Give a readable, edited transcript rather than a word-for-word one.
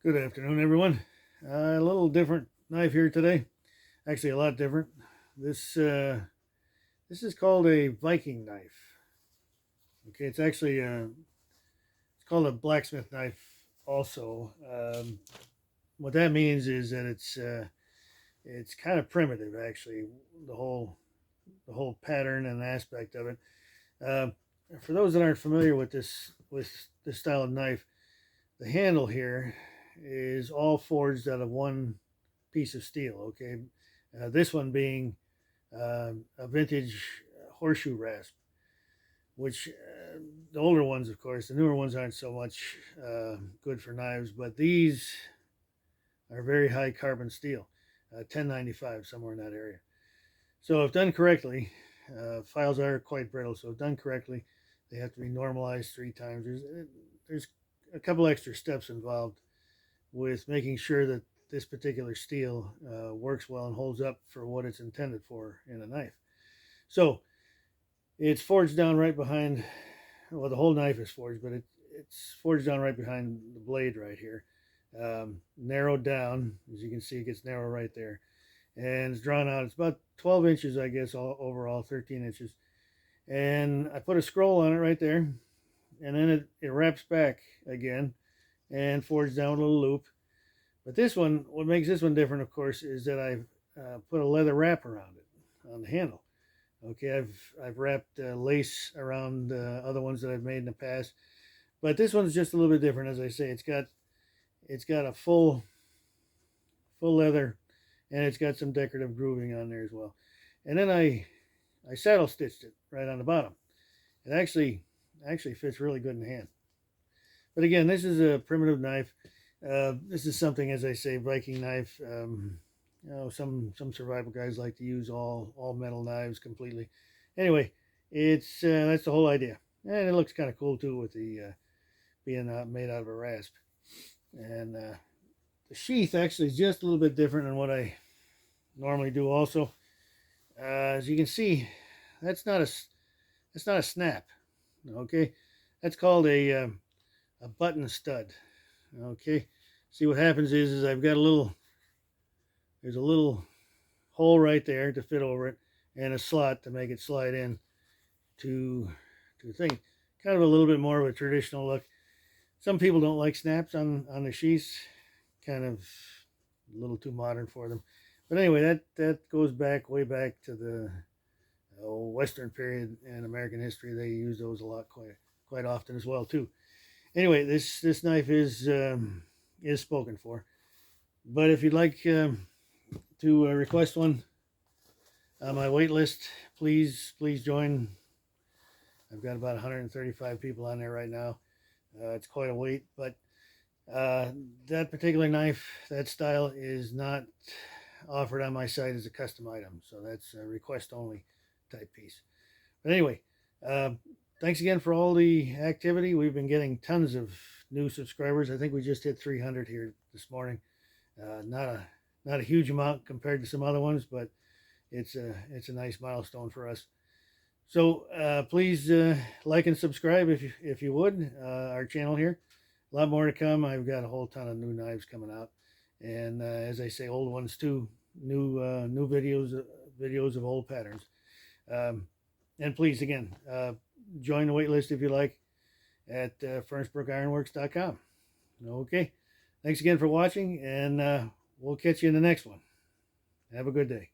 Good afternoon, everyone. A little different knife here today. Actually, a lot different. This is called a Viking knife. Okay, it's called a blacksmith knife. Also, what that means is that it's kind of primitive. Actually, the whole the whole pattern and aspect of it. Uh, for those that aren't familiar with this style of knife, the handle here is all forged out of one piece of steel. Okay, this one being a vintage horseshoe rasp, which the older ones, of course, the newer ones aren't so much good for knives, but these are very high carbon steel, 1095, somewhere in that area. So, if done correctly, files are quite brittle. So, if done correctly, they have to be normalized 3 times. There's a couple extra steps involved with making sure that this particular steel works well and holds up for what it's intended for in a knife. So it's forged down right behind, well, the whole knife is forged, but it's forged down right behind the blade right here. Narrowed down, as you can see, it gets narrow right there. And it's drawn out. It's about 12 inches, I guess, overall, 13 inches. And I put a scroll on it right there. And then it wraps back again and forged down with a little loop. But this one, what makes this one different, of course, is that I've put a leather wrap around it on the handle. Okay, I've wrapped lace around other ones that I've made in the past, but this one's just a little bit different. As I say, it's got a full leather, and it's got some decorative grooving on there as well. And then I saddle stitched it right on the bottom. It actually fits really good in the hand. But again, this is a primitive knife. This is something, as I say, Viking knife. Some survival guys like to use all metal knives completely. Anyway, it's that's the whole idea, and it looks kind of cool too with the being made out of a rasp. And the sheath actually is just a little bit different than what I normally do. Also, as you can see, that's not a snap. Okay, that's called a button stud. Okay, see what happens is I've got there's a little hole right there to fit over it, and a slot to make it slide in to the thing. Kind of a little bit more of a traditional look. Some people don't like snaps on the sheaths, kind of a little too modern for them. But anyway, that goes back way back to the Western period in American history. They use those a lot, quite often as well too. Anyway, this knife is spoken for. But if you'd like to request one on my wait list, please join. I've got about 135 people on there right now. It's quite a wait, but uh, that particular knife, that style, is not offered on my site as a custom item, so that's a request only type piece. But anyway, uh, thanks again for all the activity. We've been getting tons of new subscribers. I think we just hit 300 here this morning. Not a huge amount compared to some other ones, but it's a nice milestone for us. So please like and subscribe if you would our channel here. A lot more to come. I've got a whole ton of new knives coming out, and as I say, old ones too. New videos of old patterns. And please again join the wait list if you like at furnacebrookironworks.com. Okay, thanks again for watching, and we'll catch you in the next one. Have a good day.